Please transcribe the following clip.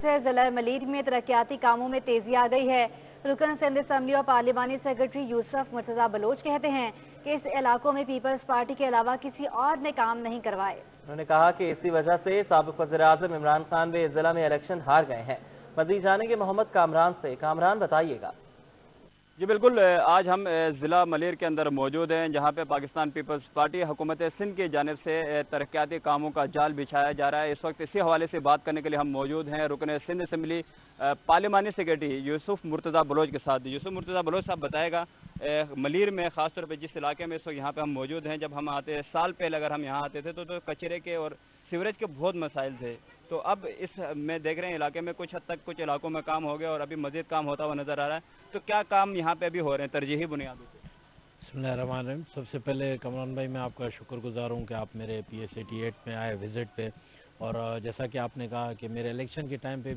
से जिला मलीर में तरक्याती कामों में तेजी आ गई है। रुकन सिंध असम्बली और पार्लिमानी सेक्रेटरी यूसुफ मुर्तजा बलोच कहते हैं कि इस इलाकों में पीपल्स पार्टी के अलावा किसी और ने काम नहीं करवाए। उन्होंने कहा कि इसी वजह से साबिक वज़ीर-ए-आज़म इमरान खान भी इस जिला में इलेक्शन हार गए हैं। मज़ीद जानेंगे मोहम्मद कामरान से। कामरान, बताइएगा। जी बिल्कुल, आज हम ज़िला मलेर के अंदर मौजूद हैं, जहां पे पाकिस्तान पीपल्स पार्टी हुकूमत सिंध की जानिब से तरक्याती कामों का जाल बिछाया जा रहा है। इस वक्त इसी हवाले से बात करने के लिए हम मौजूद हैं रुकन सिंध असम्बली पार्लिमानी सेक्रेटरी यूसुफ मुर्तजा बलोच के साथ। यूसुफ मुर्तजा बलोच साहब, बताएगा मलीर में ख़ासतौर पर जिस इलाके में इस वक्त यहाँ पे हम मौजूद हैं, जब हम आते साल पहले अगर हम यहाँ आते थे तो कचरे के और सीवरेज के बहुत मसाइल थे, तो अब इस में देख रहे हैं इलाके में कुछ हद तक कुछ इलाकों में काम हो गया और अभी मजीद काम होता हुआ नजर आ रहा है। तो क्या काम यहाँ पे अभी हो रहे हैं तरजीही बुनियादों पे? बिस्मिल्लाहिर्रहमानिर्रहीम। सबसे पहले कमरान भाई, मैं आपका शुक्रगुजार हूँ कि आप मेरे PS 88 में आए विजिट पे, और जैसा कि आपने कहा कि मेरे इलेक्शन के टाइम पे